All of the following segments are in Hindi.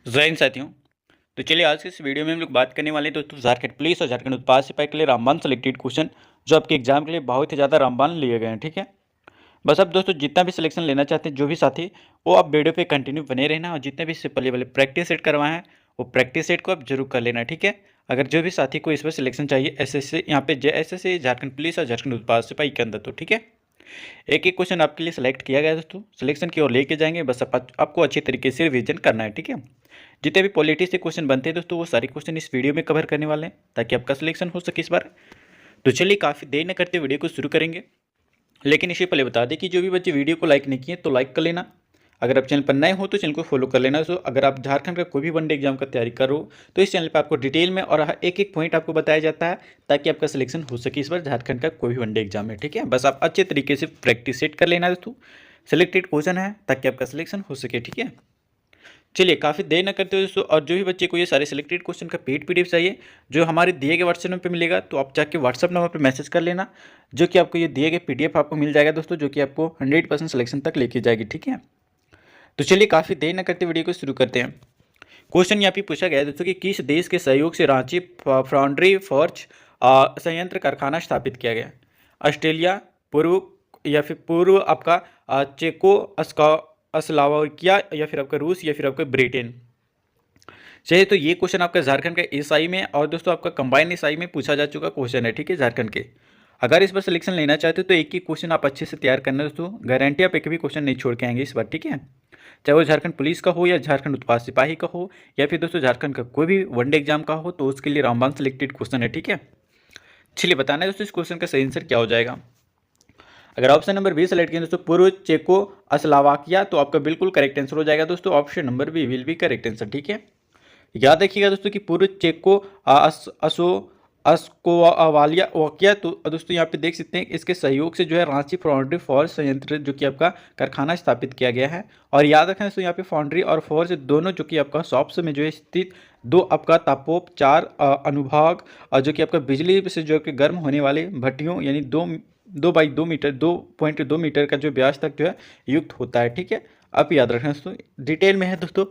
जय हिंद साथियों। तो चलिए आज के इस वीडियो में हम लोग बात करने वाले हैं दोस्तों झारखंड पुलिस और झारखंड उत्पाद सिपाही के लिए रामबाण सेलेक्टेड क्वेश्चन जो आपके एग्जाम के लिए बहुत ही ज़्यादा रामबाण लिए गए हैं। ठीक है, बस अब दोस्तों जितना भी सिलेक्शन लेना चाहते हैं जो भी साथी, वो आप वीडियो पे कंटिन्यू बने रहना और जितने भी इससे पहले वाले प्रैक्टिस सेट करवाए हैं वो प्रैक्टिस सेट को आप जरूर कर लेना। ठीक है, अगर जो भी साथी को इस पर सिलेक्शन चाहिए एसएससी यहाँ पे जेएसएससी झारखंड पुलिस और झारखंड उत्पाद सिपाही के अंदर, तो ठीक है एक एक क्वेश्चन आपके लिए सेलेक्ट किया गया है दोस्तों, सिलेक्शन की ओर लेके जाएंगे। बस आपको अच्छी तरीके से रिवीजन करना है। ठीक है, जितने भी पॉलिटी से क्वेश्चन बनते हैं दोस्तों वो सारे क्वेश्चन इस वीडियो में कवर करने वाले हैं ताकि आपका सिलेक्शन हो सके इस बार। तो चलिए काफ़ी देर न करते वीडियो को शुरू करेंगे, लेकिन इससे पहले बता दें कि जो भी बच्चे वीडियो को लाइक नहीं किए तो लाइक कर लेना। अगर आप चैनल पर नए हो तो चैनल को फॉलो कर लेना। सो अगर आप झारखंड का कोई भी वनडे एग्जाम का तैयारी करो तो इस चैनल पर आपको डिटेल में और एक एक पॉइंट आपको बताया जाता है ताकि आपका सिलेक्शन हो सके इस बार झारखंड का कोई भी वनडे एग्जाम में। ठीक है, बस आप अच्छे तरीके से प्रैक्टिस सेट कर लेना दोस्तों, सिलेक्टेड क्वेश्चन है ताकि आपका सिलेक्शन हो सके। ठीक है, चलिए काफ़ी देर न करते हुए दोस्तों, और जो भी बच्चे को ये सारे सिलेक्टेड क्वेश्चन का पेड पीडीएफ चाहिए जो हमारे दिए गए व्हाट्सएप नंबर पे मिलेगा, तो आप जाके व्हाट्सएप नंबर पे मैसेज कर लेना, जो कि आपको ये दिए गए पीडीएफ आपको मिल जाएगा दोस्तों, जो कि आपको 100% सिलेक्शन तक लेके जाएगी। ठीक है, तो चलिए काफ़ी देर न करते वीडियो को शुरू करते हैं। क्वेश्चन यहाँ पे पूछा गया है दोस्तों कि किस देश के सहयोग से रांची फाउंड्री फॉर्ज संयंत्र कारखाना स्थापित किया गया? ऑस्ट्रेलिया, पूर्व या फिर पूर्व आपका चेको अस्लोवाकिया, या फिर आपका रूस, या फिर आपका ब्रिटेन। चलिए, तो ये क्वेश्चन आपका झारखंड का एसआई में और दोस्तों आपका कंबाइंड एसआई में पूछा जा चुका क्वेश्चन है। ठीक है, झारखंड के अगर इस बार सिलेक्शन लेना चाहते हो तो एक ही क्वेश्चन आप अच्छे से तैयार करना दोस्तों, गारंटी आप एक भी क्वेश्चन नहीं छोड़ के आएंगे इस बार। ठीक है, चाहे वो झारखंड पुलिस का हो या झारखंड उत्पाद सिपाही का हो या फिर दोस्तों झारखंड का कोई भी वनडे एग्जाम का हो, तो उसके लिए रामबाण सिलेक्टेड क्वेश्चन है। ठीक है, चलिए बताना है दोस्तों इस क्वेश्चन का सही आंसर क्या हो जाएगा। अगर ऑप्शन नंबर बी सेलेक्ट किया दोस्तों पूर्व चेको अस्लोवाकिया, तो आपका बिल्कुल करेक्ट आंसर हो जाएगा दोस्तों, option number B will be correct answer. ठीक है, याद रखिएगा दोस्तों कि पूर्व चेको अस्कोवालिया वाकिया, तो दोस्तों यहाँ पे देख सकते हैं इसके सहयोग से जो है रांची फाउंड्री फॉर्ज संयंत्र जो कि आपका कारखाना स्थापित किया गया है। और याद रखना दोस्तों यहाँ पे फाउंड्री और फॉर्ज दोनों जो कि आपका शॉप्स में जो है स्थित दो आपका तापोपचार अनुभाग, जो कि आपका बिजली से जो कि गर्म होने वाले भट्टियों, यानी 2 2 बाई 2 मीटर का जो व्यास तक जो है युक्त होता है। ठीक है, आप याद रखना दोस्तों, डिटेल में है दोस्तों,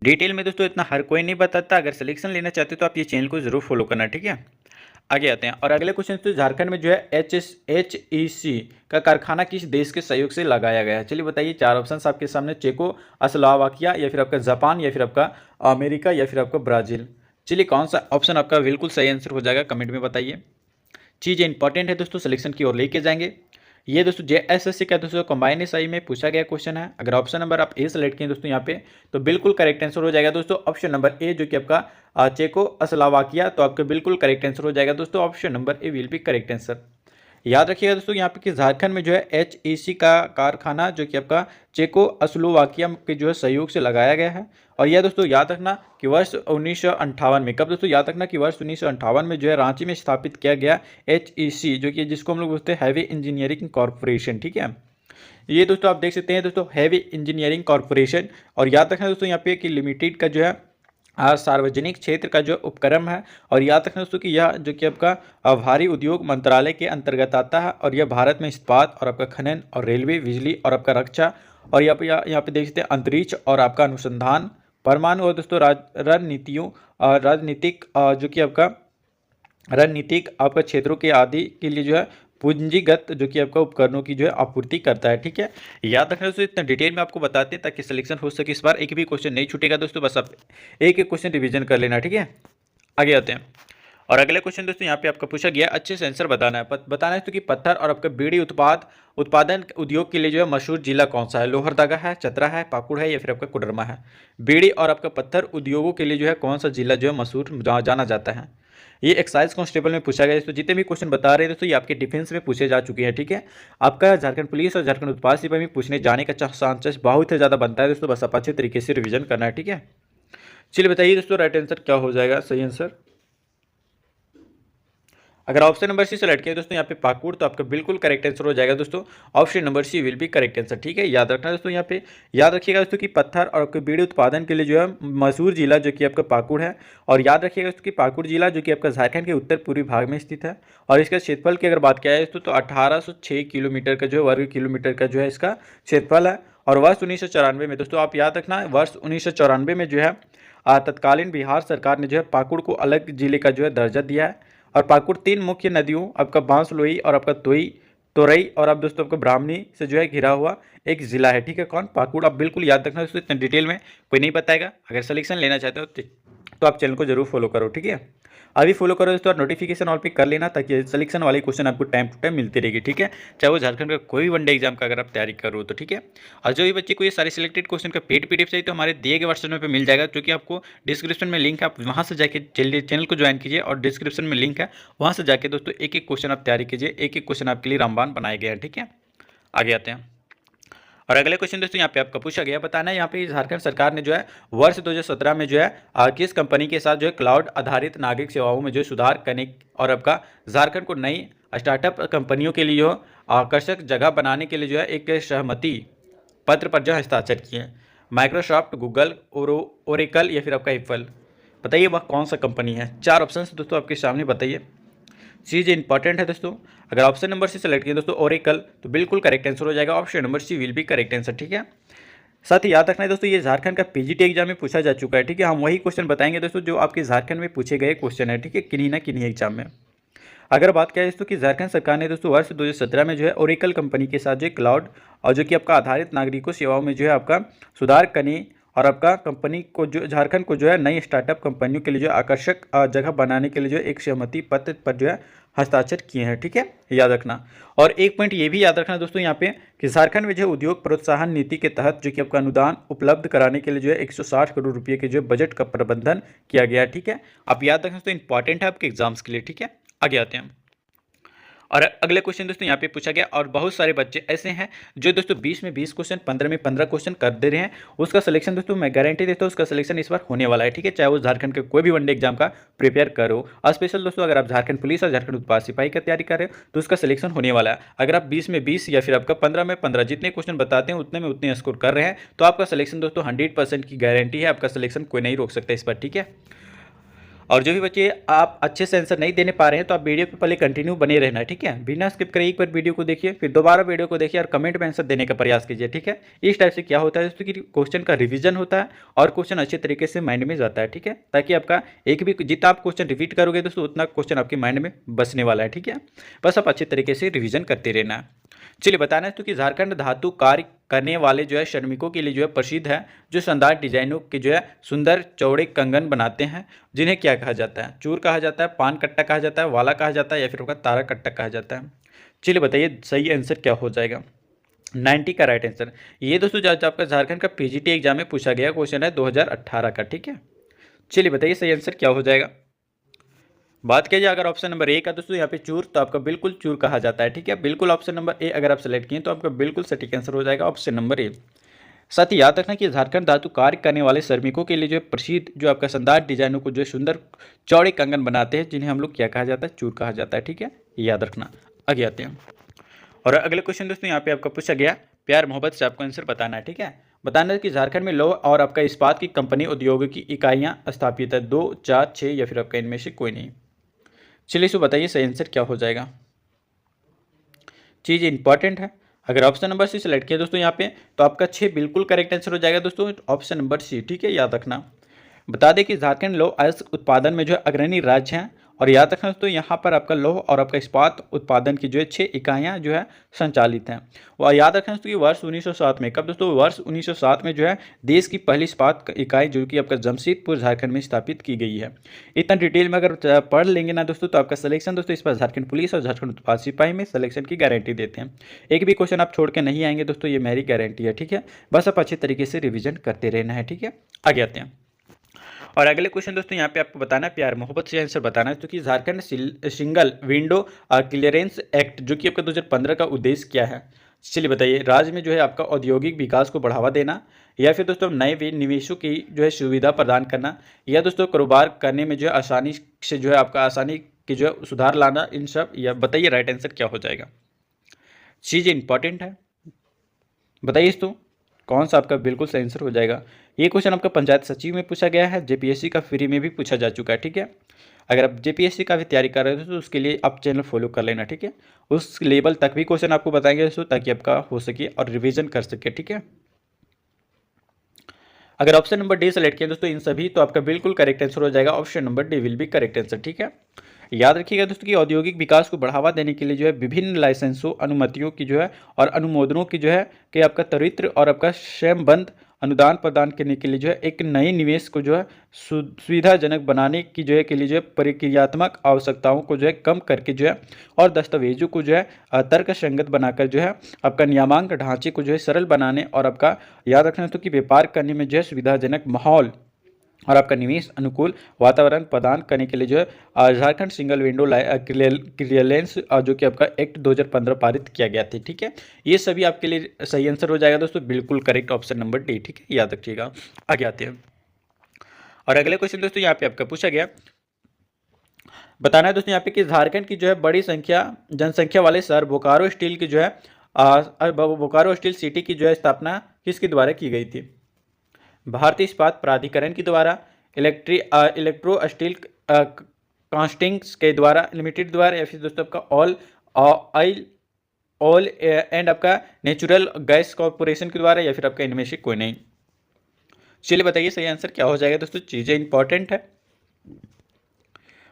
डिटेल में दोस्तों इतना हर कोई नहीं बताता। अगर सिलेक्शन लेना चाहते हो तो आप ये चैनल को जरूर फॉलो करना। ठीक है, आगे आते हैं और अगले क्वेश्चन तो झारखंड में जो है HEC का कारखाना किस देश के सहयोग से लगाया गया है? चलिए बताइए, चार ऑप्शन आपके सामने, चेको अस्लोवाकिया, या फिर आपका जापान, या फिर आपका अमेरिका, या फिर आपका ब्राज़ील। चलिए कौन सा ऑप्शन आपका बिल्कुल सही आंसर हो जाएगा कमेंट में बताइए। चीज़ें इंपॉर्टेंट है दोस्तों, सिलेक्शन की ओर लेके जाएंगे। ये दोस्तों जेएसएससी का दोस्तों कंबाइंड एसआई में पूछा गया क्वेश्चन है। अगर ऑप्शन नंबर आप ए सेलेक्ट किए दोस्तों यहाँ पे, तो बिल्कुल करेक्ट आंसर हो जाएगा दोस्तों ऑप्शन नंबर ए, जो कि आपका चेको अस्लोवाकिया, तो आपका बिल्कुल करेक्ट आंसर हो जाएगा दोस्तों, option number A will be correct answer. याद रखिएगा दोस्तों यहाँ पे कि झारखंड में जो है HEC का कारखाना जो कि आपका चेको अस्लोवाकिया के जो है सहयोग से लगाया गया है। और यह दोस्तों याद रखना कि वर्ष 1958 में, कब दोस्तों याद रखना कि वर्ष 1958 में जो है रांची में स्थापित किया गया HEC, जो कि जिसको हम लोग बोलते हैं हैवी इंजीनियरिंग कॉरपोरेशन। ठीक है, ये दोस्तों आप देख सकते हैं दोस्तों हैवी इंजीनियरिंग कॉरपोरेशन। और याद रखना दोस्तों यहाँ पे कि लिमिटेड का जो है सार्वजनिक क्षेत्र का जो उपक्रम है। और याद रखना दोस्तों कि यह जो कि आपका भारी उद्योग मंत्रालय के अंतर्गत आता है, और यह भारत में इस्पात और आपका खनन और रेलवे, बिजली और आपका रक्षा, और यहाँ पे देख सकते हैं अंतरिक्ष और आपका अनुसंधान, परमाणु और दोस्तों रणनीतियों राजनीतिक जो कि आपका रणनीतिक आपका क्षेत्रों के आदि के लिए जो है पूंजीगत जो कि आपका उपकरणों की जो है आपूर्ति करता है। ठीक है, याद रखना दोस्तों, इतना डिटेल में आपको बताते हैं ताकि सिलेक्शन हो सके इस बार, एक भी क्वेश्चन नहीं छूटेगा दोस्तों, बस आप एक एक क्वेश्चन रिवीजन कर लेना। ठीक है, आगे आते हैं और अगले क्वेश्चन दोस्तों यहाँ पे आपका पूछा गया, अच्छे से आंसर बताना है। बताना है तो कि पत्थर और आपका बीड़ी उत्पादन उद्योग के लिए जो है मशहूर जिला कौन सा है? लोहरदगा है, चतरा है, पाकुड़ है, या फिर आपका कोडरमा है? बीड़ी और आपका पत्थर उद्योगों के लिए जो है कौन सा जिला जो है मशहूर जाना जाता है? ये एक्साइज कांस्टेबल में पूछा गया। तो जितने भी क्वेश्चन बता रहे हैं दोस्तों ये आपके डिफेंस में पूछे जा चुके हैं। ठीक है, आपका झारखंड पुलिस और झारखंड उत्पाद सिपाही में पूछने जाने का चांसेस बहुत ही ज़्यादा बनता है दोस्तों, बस आप अच्छे तरीके से रिवीजन करना है। ठीक है, चलिए बताइए दोस्तों राइट आंसर क्या हो जाएगा, सही आंसर। अगर ऑप्शन नंबर सी सेलेक्ट किया दोस्तों यहाँ पे पाकुड़, तो आपका बिल्कुल करेक्ट आंसर हो जाएगा दोस्तों, option number C will be correct answer. ठीक है, याद रखना दोस्तों, यहाँ पे याद रखिएगा दोस्तों कि पत्थर और आपके बीड़ी उत्पादन के लिए जो है मशहूर जिला जो कि आपका पाकुड़ है। और याद रखिएगा दोस्तों कि पाकुड़ जिला जो कि आपका झारखंड के उत्तर पूर्वी भाग में स्थित है। और इसका क्षेत्रफल की अगर बात किया जाए तो 1806 किलोमीटर का जो है वर्ग किलोमीटर का जो है इसका क्षेत्रफल है। और वर्ष 1994 में दोस्तों आप याद रखना, वर्ष 1994 में जो है तत्कालीन बिहार सरकार ने जो है पाकुड़ को अलग जिले का जो है दर्जा दिया है। और पाकुड़ 3 मुख्य नदियों आपका बांसलोई और आपका तोरई और अब दोस्तों आपका ब्राह्मणी से जो है घिरा हुआ एक जिला है, ठीक है। कौन? पाकुड़। आप बिल्कुल याद रखना दोस्तों, इतने डिटेल में कोई नहीं बताएगा। अगर सिलेक्शन लेना चाहते हो तो आप चैनल को जरूर फॉलो करो, ठीक है। अभी फॉलो करो दोस्तों, और नोटिफिकेशन ऑल पे कर लेना ताकि सिलेक्शन वाले क्वेश्चन आपको टाइम टू टाइम मिलती रहेगी, ठीक है। चाहे वो झारखंड का कोई भी वनडे एग्जाम का अगर आप तैयारी करो तो, ठीक है। और जो भी बच्चे को ये सारे सिलेक्टेड क्वेश्चन का पेड पीडीएफ चाहिए तो हमारे दिए गए व्हाट्सएप पे मिल जाएगा, जो कि आपको डिस्क्रिप्शन में लिंक है, आप वहाँ से जाके चैनल को ज्वाइन कीजिए और डिस्क्रिप्शन में लिंक है, वहाँ से जाके दोस्तों एक एक क्वेश्चन आप तैयारी कीजिए। एक एक क्वेश्चन आपके लिए रामबाण बनाए गए हैं, ठीक है। आगे आते हैं और अगले क्वेश्चन दोस्तों यहाँ पे आपका पूछा गया, बताना है यहाँ पे झारखंड सरकार ने जो है वर्ष 2017 में जो है किस कंपनी के साथ जो है क्लाउड आधारित नागरिक सेवाओं में जो सुधार करने और आपका झारखंड को नई स्टार्टअप कंपनियों के लिए जो आकर्षक जगह बनाने के लिए जो है एक सहमति पत्र पर जो हस्ताक्षर किए हैं। माइक्रोसॉफ्ट, गूगल, ओरेकल या फिर आपका एप्पल। बताइए वह कौन सा कंपनी है। 4 ऑप्शन दोस्तों आपके सामने, बताइए। चीज़ इंपॉर्टेंट है दोस्तों। अगर ऑप्शन नंबर सी सेलेक्ट किया दोस्तों ओरेकल तो बिल्कुल करेक्ट आंसर हो जाएगा। Option number C will be correct answer, ठीक है। साथ ही याद रखना है दोस्तों, ये झारखंड का पीजीटी एग्जाम में पूछा जा चुका है, ठीक है। हम वही क्वेश्चन बताएंगे दोस्तों जो आपके झारखंड में पूछे गए क्वेश्चन है, ठीक है, किन्हीं ना किन्हीं एग्जाम में। अगर बात करें दोस्तों कि झारखंड सरकार ने दोस्तों वर्ष 2017 में जो है ओरेकल कंपनी के साथ जो क्लाउड और जो कि आपका आधारित नागरिकों सेवाओं में जो है आपका सुधार करने और आपका कंपनी को जो झारखंड को जो है नई स्टार्टअप कंपनियों के लिए जो आकर्षक जगह बनाने के लिए जो एक सहमति पत्र पर जो है हस्ताक्षर किए हैं, ठीक है, याद रखना। और एक पॉइंट ये भी याद रखना दोस्तों यहाँ पे कि झारखंड में जो उद्योग प्रोत्साहन नीति के तहत जो कि आपका अनुदान उपलब्ध कराने के लिए जो है 160 करोड़ रुपये के जो बजट का प्रबंधन किया गया है, ठीक है। आप याद रखना तो इंपॉर्टेंट है आपके एग्जाम्स के लिए, ठीक है। आगे आते हैं और अगले क्वेश्चन दोस्तों यहाँ पे पूछा गया, और बहुत सारे बच्चे ऐसे हैं जो दोस्तों 20 में 20 क्वेश्चन, 15 में 15 क्वेश्चन कर दे रहे हैं। उसका सिलेक्शन दोस्तों मैं गारंटी देता हूँ उसका सिलेक्शन इस बार होने वाला है, ठीक है। चाहे वो झारखंड के कोई भी वनडे एग्जाम का प्रिपेयर करो। और स्पेशल दोस्तों अगर आप झारखंड पुलिस और झारखंड उत्पाद सिपाही का तैयारी कर रहे हो तो उसका सिलेक्शन होने वाला है। अगर आप 20 में 20 या फिर आपका 15 में 15 जितने क्वेश्चन बताते हैं उतने में उतने स्कोर कर रहे हैं तो आपका सिलेक्शन दोस्तों 100% की गारंटी है। आपका सिलेक्शन कोई नहीं रोक सकता इस पर, ठीक है। और जो भी बच्चे आप अच्छे से आंसर नहीं देने पा रहे हैं तो आप वीडियो पे पहले कंटिन्यू बने रहना, ठीक है। बिना स्किप करे एक बार वीडियो को देखिए, फिर दोबारा वीडियो को देखिए और कमेंट में आंसर देने का प्रयास कीजिए, ठीक है। इस टाइप से क्या होता है दोस्तों कि क्वेश्चन का रिवीजन होता है और क्वेश्चन अच्छे तरीके से माइंड में जाता है, ठीक है। ताकि आपका एक भी जितना आप क्वेश्चन रिपीट करोगे दोस्तों उतना क्वेश्चन आपके माइंड में बसने वाला है, ठीक है। बस आप अच्छे तरीके से रिविजन करते रहना है। चलिए बताना है तो कि झारखंड धातु कार्य करने वाले जो है श्रमिकों के लिए जो है प्रसिद्ध है, जो शानदार डिजाइनों के जो है सुंदर चौड़े कंगन बनाते हैं, जिन्हें क्या कहा जाता है। चूर कहा जाता है, पान कट्टा कहा जाता है, वाला कहा जाता है या फिर तारा कट्टा कहा जाता है। चलिए बताइए सही आंसर क्या हो जाएगा। 90 का राइट आंसर। ये दोस्तों जो आपका झारखंड का पीजीटी एग्जाम में पूछा गया क्वेश्चन है 2018 का, ठीक है। चलिए बताइए सही आंसर क्या हो जाएगा। बात किया जाए अगर ऑप्शन नंबर ए का दोस्तों यहाँ पे चूर, तो आपका बिल्कुल चूर कहा जाता है, ठीक है। बिल्कुल ऑप्शन नंबर ए अगर आप सेलेक्ट किए तो आपका बिल्कुल सटीक आंसर हो जाएगा ऑप्शन नंबर ए। साथ ही याद रखना कि झारखंड धातु कार्य करने वाले श्रमिकों के लिए जो प्रसिद्ध जो आपका शानदार डिजाइनों को जो सुंदर चौड़े कंगन बनाते हैं, जिन्हें हम लोग क्या कहा जाता है, चूर कहा जाता है, ठीक है, याद रखना। आगे आते हैं और अगले क्वेश्चन दोस्तों यहाँ पे आपका पूछा गया, प्यार मोहब्बत से आपको आंसर बताना है, ठीक है। बताना है कि झारखंड में लौह और आपका इस्पात की कंपनी औद्योगिक इकाइयाँ स्थापित है, 2, 4, 6 या फिर आपका इनमें से कोई नहीं। चलिए इसको बताइए सही आंसर क्या हो जाएगा। चीज़ इंपॉर्टेंट है। अगर ऑप्शन नंबर सी सेलेक्ट किया दोस्तों यहाँ पे तो आपका 6 बिल्कुल करेक्ट आंसर हो जाएगा दोस्तों, ऑप्शन नंबर सी, ठीक है, याद रखना। बता दें कि झारखंड लौह अयस्क उत्पादन में जो है अग्रणी राज्य हैं और याद रखना दोस्तों यहाँ पर आपका लौह और आपका इस्पात उत्पादन की जो है 6 इकाइयाँ जो है संचालित हैं। और याद रखना दोस्तों कि वर्ष 1907 में, कब दोस्तों, वर्ष 1907 में जो है देश की पहली इस्पात इकाई जो कि आपका जमशेदपुर झारखंड में स्थापित की गई है। इतना डिटेल में अगर पढ़ लेंगे ना दोस्तों तो आपका सिलेक्शन दोस्तों इस पर झारखंड पुलिस और झारखंड उत्पाद सिपाही में सिलेक्शन की गारंटी देते हैं। एक भी क्वेश्चन आप छोड़ के नहीं आएंगे दोस्तों, ये मेरी गारंटी है, ठीक है। बस आप अच्छे तरीके से रिविजन करते रहना है, ठीक है। आगे आते हैं और अगले क्वेश्चन दोस्तों यहाँ पे आपको बताना है, प्यार मोहब्बत से आंसर बताना है, क्योंकि Jharkhand single window clearance act जो कि आपका 2015 का उद्देश्य क्या है। चलिए बताइए, राज्य में जो है आपका औद्योगिक विकास को बढ़ावा देना, या फिर दोस्तों नए निवेशों की जो है सुविधा प्रदान करना, या दोस्तों कारोबार करने में जो है आसानी से जो है आपका आसानी की जो है सुधार लाना, इन सब। या बताइए राइट आंसर क्या हो जाएगा। चीज़ इंपॉर्टेंट है, बताइए तो कौन सा आपका बिल्कुल सही आंसर हो जाएगा। ये क्वेश्चन आपका पंचायत सचिव में पूछा गया है, जेपीएससी का फ्री में भी पूछा जा चुका है, ठीक है। अगर आप जेपीएससी का भी तैयारी कर रहे हो तो उसके लिए आप चैनल फॉलो कर लेना, ठीक है। उस लेवल तक भी क्वेश्चन आपको बताएंगे दोस्तों ताकि आपका हो सके और रिवीजन कर सके, ठीक है। अगर ऑप्शन नंबर डी सेलेक्ट किया दोस्तों इन सभी, तो आपका बिल्कुल करेक्ट आंसर हो जाएगा option number D will be correct answer. ठीक है, याद रखिएगा दोस्तों कि औद्योगिक विकास को बढ़ावा देने के लिए जो है विभिन्न लाइसेंसों, अनुमतियों की जो है और अनुमोदनों की जो है कि आपका त्वरित और आपका स्वयंबद्ध अनुदान प्रदान करने के लिए जो है एक नई निवेश को जो है सुविधाजनक बनाने की जो है के लिए जो है प्रक्रियात्मक आवश्यकताओं को जो है कम करके जो है और दस्तावेजों को जो है तर्क संगत बनाकर जो है आपका नियामक ढांचे को जो है सरल बनाने और आपका याद रखना तो कि व्यापार करने में जो है सुविधाजनक माहौल और आपका निवेश अनुकूल वातावरण प्रदान करने के लिए जो है झारखंड सिंगल विंडो क्लियरेंस जो कि आपका एक्ट 2015 पारित किया गया था। ठीक है, ये सभी आपके लिए सही आंसर हो जाएगा दोस्तों, बिल्कुल करेक्ट ऑप्शन नंबर डी। ठीक है, याद रखिएगा। आगे आते हैं और अगले क्वेश्चन दोस्तों यहाँ पे आपका पूछा गया, बताना है दोस्तों यहाँ पे कि झारखंड की जो है बड़ी जनसंख्या वाले शहर बोकारो स्टील की जो है बोकारो स्टील सिटी की जो है स्थापना किसके द्वारा की गई थी? भारतीय इस्पात प्राधिकरण के द्वारा, इलेक्ट्रो स्टील कास्टिंग्स के द्वारा लिमिटेड द्वारा, या फिर दोस्तों आपका ऑल एंड आपका नेचुरल गैस कॉर्पोरेशन के द्वारा, या फिर आपका इनमें से कोई नहीं। चलिए बताइए सही आंसर क्या हो जाएगा दोस्तों, चीज़ें इंपॉर्टेंट है,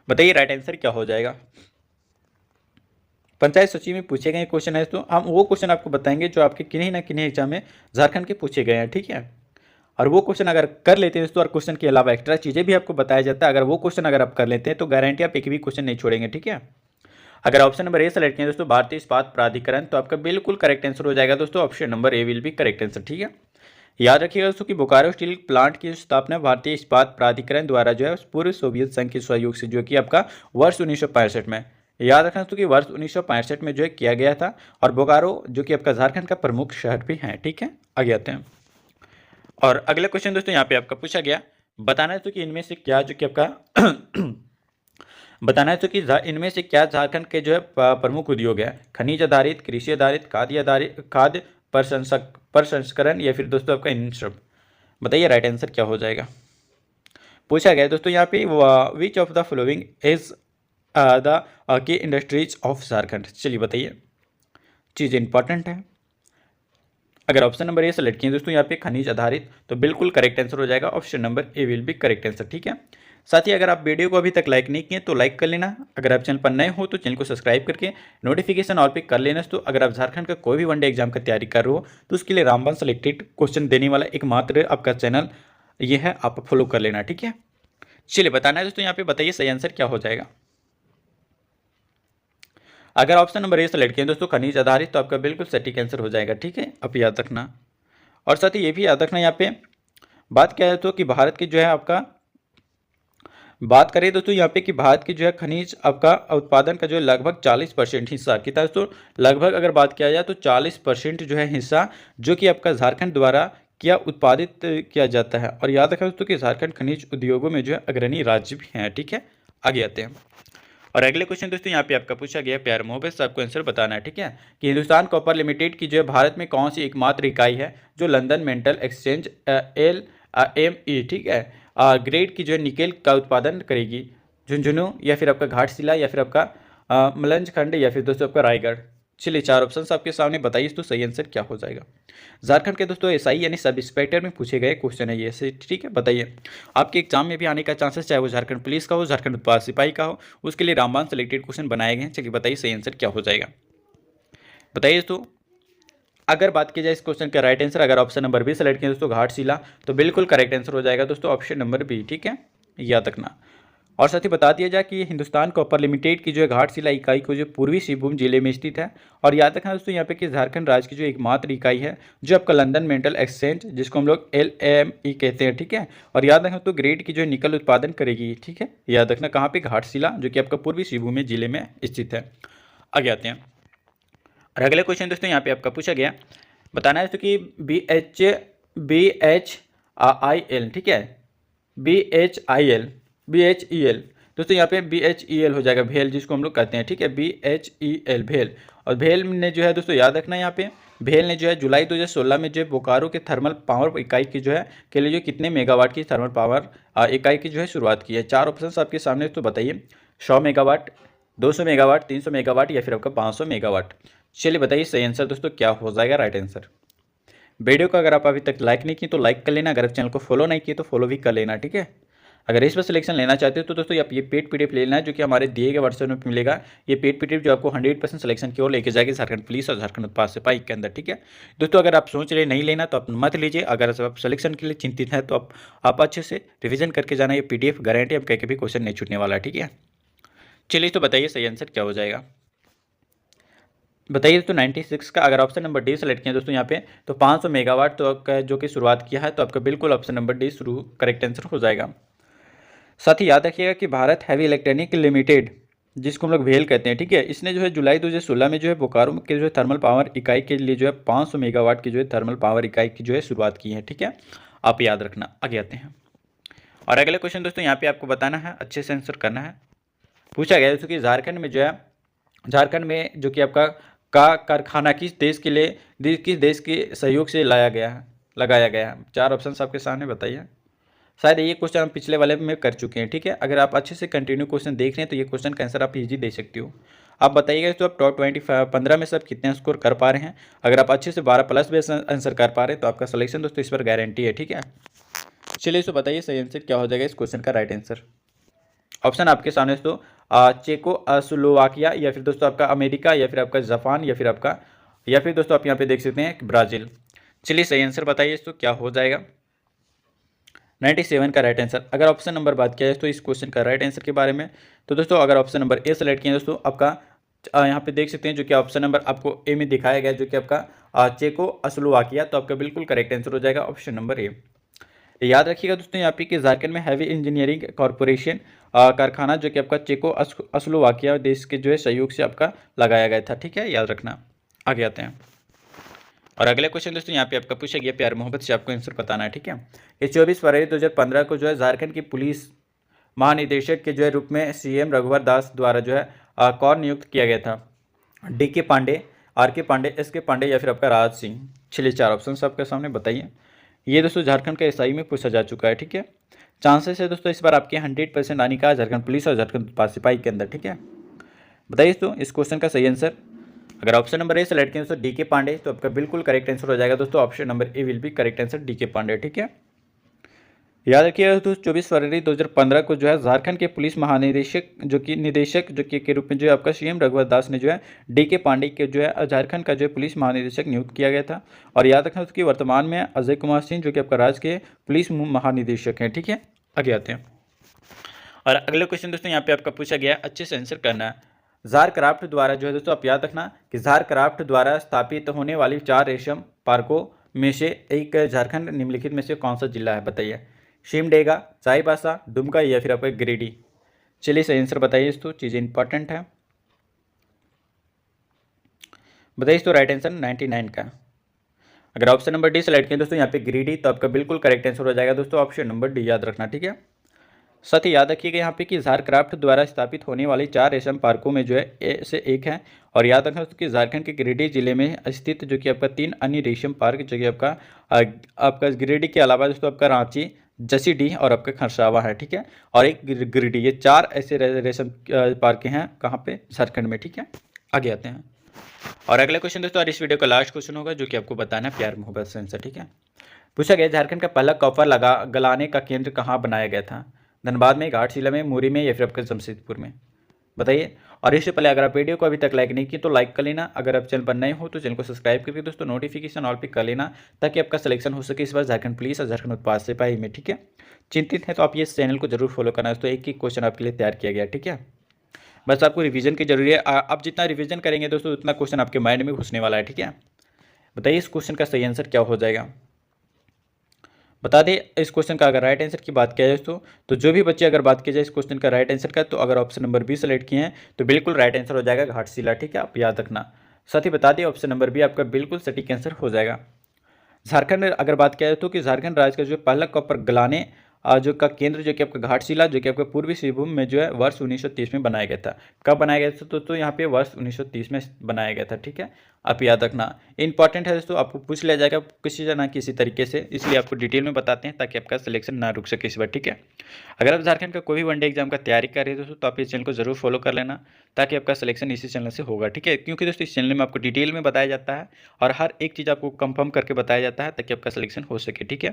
बताइए राइट आंसर क्या हो जाएगा। पंचायत सचिव में पूछे गए क्वेश्चन है तो हम वो क्वेश्चन आपको बताएंगे जो आपके किन्हीं ना किन्हीं एग्जाम में झारखंड के पूछे गए हैं। ठीक है, और वो क्वेश्चन अगर कर लेते हैं दोस्तों, और क्वेश्चन के अलावा एक्स्ट्रा चीज़ें भी आपको बताया जाता है, अगर वो क्वेश्चन अगर आप कर लेते हैं तो गारंटी आप एक भी क्वेश्चन नहीं छोड़ेंगे। ठीक है, अगर ऑप्शन नंबर ए सेलेक्ट किया दोस्तों भारतीय इस्पात प्राधिकरण, तो आपका बिल्कुल करेक्ट आंसर हो जाएगा दोस्तों, option number A will be correct answer. ठीक है, याद रखिएगा दोस्तों कि बोकारो स्टील प्लांट की स्थापना भारतीय इस्पात प्राधिकरण द्वारा जो है पूर्व सोवियत संघ के सहयोग से जो कि आपका वर्ष 1965 में, याद रखना दोस्तों कि वर्ष 1965 में जो है किया गया था, और बोकारो जो कि आपका झारखंड का प्रमुख शहर भी है। ठीक है, आगे आते हैं और अगला क्वेश्चन दोस्तों यहाँ पे आपका पूछा गया, बताना है तो कि इनमें से क्या जो कि आपका बताना है तो कि इनमें से क्या झारखंड के जो है प्रमुख उद्योग है? खनिज आधारित, कृषि आधारित, खाद्य प्रसंस्करण, या फिर दोस्तों आपका इन सब। बताइए राइट आंसर क्या हो जाएगा। पूछा गया दोस्तों यहाँ पे which of the following is the key industries of Jharkhand. चलिए बताइए, चीज़ इंपॉर्टेंट है। अगर ऑप्शन नंबर ए सेलेक्ट किए दोस्तों यहाँ पे खनिज आधारित, तो बिल्कुल करेक्ट आंसर हो जाएगा, option number A will be correct answer. ठीक है, साथ ही अगर आप वीडियो को अभी तक लाइक नहीं किए तो लाइक कर लेना, अगर आप चैनल पर नए हो तो चैनल को सब्सक्राइब करके नोटिफिकेशन ऑल पे कर लेना। तो अगर आप झारखंड का कोई भी वनडे एग्जाम का तैयारी कर रहे हो तो उसके लिए रामबन सेलेक्टेड क्वेश्चन देने वाला एकमात्र आपका चैनल ये है, आप फॉलो कर लेना। ठीक है, चलिए बताना है दोस्तों यहाँ पे, बताइए सही आंसर क्या हो जाएगा। अगर ऑप्शन नंबर ए सेलेक्ट किया दोस्तों खनिज आधारित, तो आपका बिल्कुल सटीक आंसर हो जाएगा। ठीक है, आप याद रखना, और साथ ही ये भी याद रखना यहाँ पे बात क्या है तो कि भारत की जो है आपका बात करें दोस्तों यहाँ पे कि भारत की जो है खनिज आपका उत्पादन का जो है लगभग 40% हिस्सा कितना दोस्तों, लगभग अगर बात किया जाए तो 40% जो है हिस्सा जो कि आपका झारखंड द्वारा क्या उत्पादित किया जाता है। और याद रखें दोस्तों कि झारखंड खनिज उद्योगों में जो है अग्रणी राज्य भी है। ठीक है, आगे आते हैं और अगले क्वेश्चन दोस्तों यहाँ पे आपका पूछा गया, प्यार मोहब्बत से आपको आंसर बताना है। ठीक है, कि हिंदुस्तान कॉपर लिमिटेड की जो है भारत में कौन सी एकमात्र इकाई है जो लंदन मेटल एक्सचेंज LME ठीक है ग्रेड की जो है निकेल का उत्पादन करेगी? झुंझुनू, या फिर आपका घाटशिला, या फिर आपका मलंजखंड, या फिर दोस्तों आपका रायगढ़। चलिए चार ऑप्शन आपके सामने, बताइए तो सही आंसर क्या हो जाएगा। झारखंड के दोस्तों SI यानी सब इंस्पेक्टर में पूछे गए क्वेश्चन है ये से। ठीक है, बताइए आपके एग्जाम में भी आने का चांसेस, चाहे वो झारखंड पुलिस का हो, झारखंड उत्पाद सिपाही का हो, उसके लिए रामबान सेलेक्टेड क्वेश्चन बनाए गए हैं। चलिए बताइए सही आंसर क्या हो जाएगा। बताइए दोस्तों, अगर बात की जाए इस क्वेश्चन का राइट आंसर, अगर ऑप्शन नंबर बी सेलेक्ट किया दोस्तों घाटशिला, तो बिल्कुल करेक्ट आंसर हो जाएगा दोस्तों, ऑप्शन नंबर बी। ठीक है, याद रखना, और साथ ही बता दिया जाए कि हिंदुस्तान कॉपर लिमिटेड की जो है घाटशिला इकाई को जो पूर्वी सिंहभूम जिले में स्थित है। और याद रखना दोस्तों यहाँ पे कि झारखंड राज्य की जो एकमात्र इकाई है जो आपका लंदन मेटल एक्सचेंज, जिसको हम लोग LME कहते हैं। ठीक है, और याद रखना तो ग्रेड की जो है निकल उत्पादन करेगी। ठीक है, याद रखना कहाँ पे, घाटशिला, जो कि आपका पूर्वी सिंहभूम जिले में स्थित है। आगे आते हैं और अगले क्वेश्चन दोस्तों यहाँ पे आपका पूछा गया, बताना है तो कि BHIL ठीक है, BHEL दोस्तों यहाँ पे BHEL हो जाएगा, भेल जिसको हम लोग कहते हैं। ठीक है, BHEL भेल, और भेल ने जो है दोस्तों याद रखना यहाँ पे, भेल ने जो है जुलाई 2016 में जो है बोकारो के थर्मल पावर इकाई की जो है के लिए जो कितने मेगावाट की थर्मल पावर इकाई की जो है शुरुआत की है। चार ऑप्शन आपके सामने, तो बताइए 100 मेगावाट, 200 मेगावाट, 300 मेगावाट, या फिर आपका 500 मेगावाट। चलिए बताइए सही आंसर दोस्तों क्या हो जाएगा राइट आंसर। वीडियो को अगर आप अभी तक लाइक नहीं किए तो लाइक कर लेना, अगर आप चैनल को फॉलो नहीं किए तो फॉलो भी कर लेना, ठीक है। अगर इस पर सिलेक्शन लेना चाहते हो तो दोस्तों आप ये पेड पीडीएफ ले लेना है, जो कि हमारे दिए गए व्हाट्सएप में मिलेगा। ये पेड पीडीएफ जो आपको 100% सिलेक्शन की ओर लेके जाएगी झारखंड पुलिस और झारखंड उत्पाद सिपाही के अंदर, ठीक है। दोस्तों अगर आप सोच रहे नहीं लेना तो आप मत लीजिए, अगर आप सिलेक्शन के लिए चिंतित हैं तो आप अच्छे से रिविजन करके जाना। ये पीडीएफ गारंटी आप कहीं भी क्वेश्चन नहीं छूटने वाला है, ठीक है। चलिए तो बताइए सही आंसर क्या हो जाएगा, बताइए दोस्तों। 96 का अगर ऑप्शन नंबर डी सेलेक्ट किया दोस्तों यहाँ पे तो 500 मेगावाट तो आपका जो कि शुरुआत किया है, तो आपका बिल्कुल ऑप्शन नंबर डी शुरू करेक्ट आंसर हो जाएगा। साथ ही याद रखिएगा कि भारत हैवी इलेक्ट्रॉनिक लिमिटेड, जिसको हम लोग भेल कहते हैं, ठीक है, इसने जो है जुलाई 2016 में जो है बोकारो के जो है थर्मल पावर इकाई के लिए जो है 500 मेगावाट की जो है थर्मल पावर इकाई की जो है शुरुआत की है, ठीक है। आप याद रखना। आगे आते हैं और अगले क्वेश्चन दोस्तों यहाँ पे आपको बताना है, अच्छे से आंसर करना है। पूछा गया दोस्तों कि झारखंड में जो है, झारखंड में जो कि आपका कारखाना किस देश के लिए, किस देश के सहयोग से लगाया गया है। 4 ऑप्शन आपके सामने, बताइए। शायद ये क्वेश्चन हम पिछले वाले में कर चुके हैं, ठीक है। अगर आप अच्छे से कंटिन्यू क्वेश्चन देख रहे हैं तो ये क्वेश्चन का आंसर आप इजी दे सकते हो। आप बताइएगा तो आप टॉप 15 में से आप कितने स्कोर कर पा रहे हैं। अगर आप अच्छे से 12+ भी आंसर कर पा रहे हैं तो आपका सिलेक्शन दोस्तों इस पर गारंटी है, ठीक है। चलिए तो बताइए सही आंसर क्या हो जाएगा इस क्वेश्चन का राइट आंसर। ऑप्शन आपके सामने दोस्तों चेकोस्लोवाकिया, या फिर दोस्तों आपका अमेरिका, या फिर आपका जापान, या फिर दोस्तों आप यहाँ पे देख सकते हैं ब्राज़ील। चलिए सही आंसर बताइए दोस्तों क्या हो जाएगा। 97 का राइट आंसर। अगर ऑप्शन नंबर बात किया जाए तो इस क्वेश्चन का राइट आंसर के बारे में, तो दोस्तों अगर ऑप्शन नंबर ए सेलेक्ट किया दोस्तों आपका यहाँ पे देख सकते हैं जो कि ऑप्शन नंबर आपको ए में दिखाया गया, जो कि आपका चेकोस्लोवाकिया, तो आपका बिल्कुल करेक्ट आंसर हो जाएगा ऑप्शन नंबर ए। याद रखिएगा दोस्तों यहाँ पे कि झारखंड में हैवी इंजीनियरिंग कॉरपोरेशन कारखाना जो कि आपका चेकोस्लोवाकिया देश के जो है सहयोग से आपका लगाया गया था, ठीक है, याद रखना। आगे आते हैं और अगले क्वेश्चन दोस्तों यहाँ पे आपका पूछा गया, प्यार मोहब्बत से आपको आंसर बताना है, ठीक है। ये 24 फरवरी 2015 को जो है झारखंड की पुलिस महानिदेशक के जो है रूप में सीएम रघुवर दास द्वारा जो है कौन नियुक्त किया गया था। DK Pandey, RK Pandey, SK Pandey, या फिर आपका राज सिंह। चलिए 4 ऑप्शन आपके सामने, बताइए। ये दोस्तों झारखंड के SI में पूछा जा चुका है, ठीक है। चांसेस है दोस्तों इस बार आपके 100% आने का झारखंड पुलिस और झारखंड उत्पाद सिपाही के अंदर, ठीक है। बताइए दोस्तों इस क्वेश्चन का सही आंसर। अगर ऑप्शन नंबर ए सेलेक्ट किया दोस्तों DK पांडे, तो आपका बिल्कुल करेक्ट आंसर हो जाएगा दोस्तों option number A will be correct answer, DK Pandey, ठीक है। याद रखिएगा दोस्तों 24 फरवरी 2015 को जो है झारखंड के पुलिस महानिदेशक जो कि के रूप में जो है आपका सीएम रघुवर दास ने जो है DK पांडे के जो है झारखंड का जो है पुलिस महानिदेशक नियुक्त किया गया था। और याद रखना उसकी वर्तमान में अजय कुमार सिंह जो कि आपका राज्य के पुलिस महानिदेशक हैं, ठीक है। आगे आते हैं और अगले क्वेश्चन दोस्तों यहाँ पे आपका पूछा गया, अच्छे से आंसर करना है। झारक्राफ्ट द्वारा जो है दोस्तों आप याद रखना कि झारक्राफ्ट द्वारा स्थापित होने वाली 4 रेशम पार्कों में से एक झारखंड निम्नलिखित में से कौन सा जिला है, बताइए। सिमडेगा, चाईबासा, दुमका, या फिर आपका गिरिडीह। चलिए सही आंसर बताइए दोस्तों, चीज़ें इंपॉर्टेंट है, बताइए तो राइट आंसर 99 का। अगर ऑप्शन नंबर डी सेलेक्ट किया दोस्तों यहाँ पे गिरिडीह, तो आपका बिल्कुल करेक्ट आंसर हो जाएगा दोस्तों ऑप्शन नंबर डी, याद रखना, ठीक है। साथ ही याद रखिएगा यहाँ पे कि झारक्राफ्ट द्वारा स्थापित होने वाली 4 रेशम पार्कों में जो है से एक है। और याद रखना कि झारखंड के गिरिडीह जिले में स्थित जो कि आपका 3 अन्य रेशम पार्क जो कि आपका गिरिडीह के अलावा दोस्तों आपका रांची, जसीडीह और आपका खरसावा है, ठीक है। और एक गिरिडीह, ये 4 ऐसे रेशम पार्क हैं कहाँ पे, झारखंड में, ठीक है। आगे आते हैं और अगले क्वेश्चन दोस्तों और इस वीडियो का लास्ट क्वेश्चन होगा जो कि आपको बताना है प्यार मोहब्बत से आंसर, ठीक है। पूछा गया झारखंड का पहला कॉपर गलाने का केंद्र कहाँ बनाया गया था। धनबाद में, घाटशिला में, मुरी में, या फिर आपके जमशेदपुर में, बताइए। और इससे पहले अगर आप वीडियो को अभी तक लाइक नहीं किए तो लाइक कर लेना। अगर आप चैनल पर नए हो तो चैनल को सब्सक्राइब करके दोस्तों नोटिफिकेशन ऑल पे कर लेना, ताकि आपका सिलेक्शन हो सके इस बार झारखंड पुलिस और झारखंड उत्पाद सिपाही में, ठीक है। चिंतित है तो आप ये चैनल को जरूर फॉलो करना, दोस्तों एक ही क्वेश्चन आपके लिए तैयार किया गया, ठीक है। बस आपको रिवीजन की जरूरी है, आप जितना रिवीजन करेंगे दोस्तों उतना क्वेश्चन आपके माइंड में घुसने वाला है, ठीक है। बताइए इस क्वेश्चन का सही आंसर क्या हो जाएगा, बता दें। इस क्वेश्चन का अगर राइट आंसर की बात किया जाए दोस्तों, तो जो भी बच्चे अगर बात की जाए इस क्वेश्चन का राइट आंसर का, तो अगर ऑप्शन नंबर बी सेलेक्ट किए हैं तो बिल्कुल राइट आंसर हो जाएगा घाटशिला, ठीक है, आप याद रखना। साथ ही बता दें ऑप्शन नंबर बी आपका बिल्कुल सटीक आंसर हो जाएगा। झारखंड अगर बात किया जाए तो कि झारखंड राज्य का जो पहला कॉपर गलाने जो का केंद्र जो कि आपका घाटशिला जो कि आपका पूर्वी सिंहभूम में जो है वर्ष 1930 में बनाया गया था। कब बनाया गया था तो यहाँ पे वर्ष 1930 में बनाया गया था, ठीक है। आप याद रखना, इंपॉर्टेंट है दोस्तों, आपको पूछ लिया जाएगा किसी ना किसी तरीके से, इसलिए आपको डिटेल में बताते हैं ताकि आपका सिलेक्शन ना रुक सके इस बार, ठीक है। अगर आप झारखंड का कोई भी वनडे एग्जाम का तैयारी कर रहे हो दोस्तों, तो आप इस चैनल को जरूर फॉलो कर लेना ताकि आपका सिलेक्शन इसी चैनल से होगा, ठीक है। क्योंकि दोस्तों इस चैनल में आपको डिटेल में बताया जाता है और हर एक चीज़ आपको कंफर्म करके बताया जाता है ताकि आपका सिलेक्शन हो सके, ठीक है।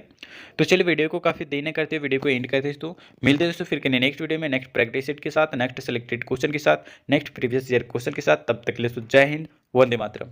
तो चलिए वीडियो को काफ़ी देर न करते, वीडियो को एंड करते दोस्तों, मिलते हैं दोस्तों फिर नेक्स्ट वीडियो में, नेक्स्ट प्रैक्टिस सेट के साथ, नेक्स्ट सिलेक्टेड क्वेश्चन के साथ, नेक्स्ट प्रीवियस ईयर क्वेश्चन के साथ। तब तक के लिए जय हिंद, वंदे मातरम।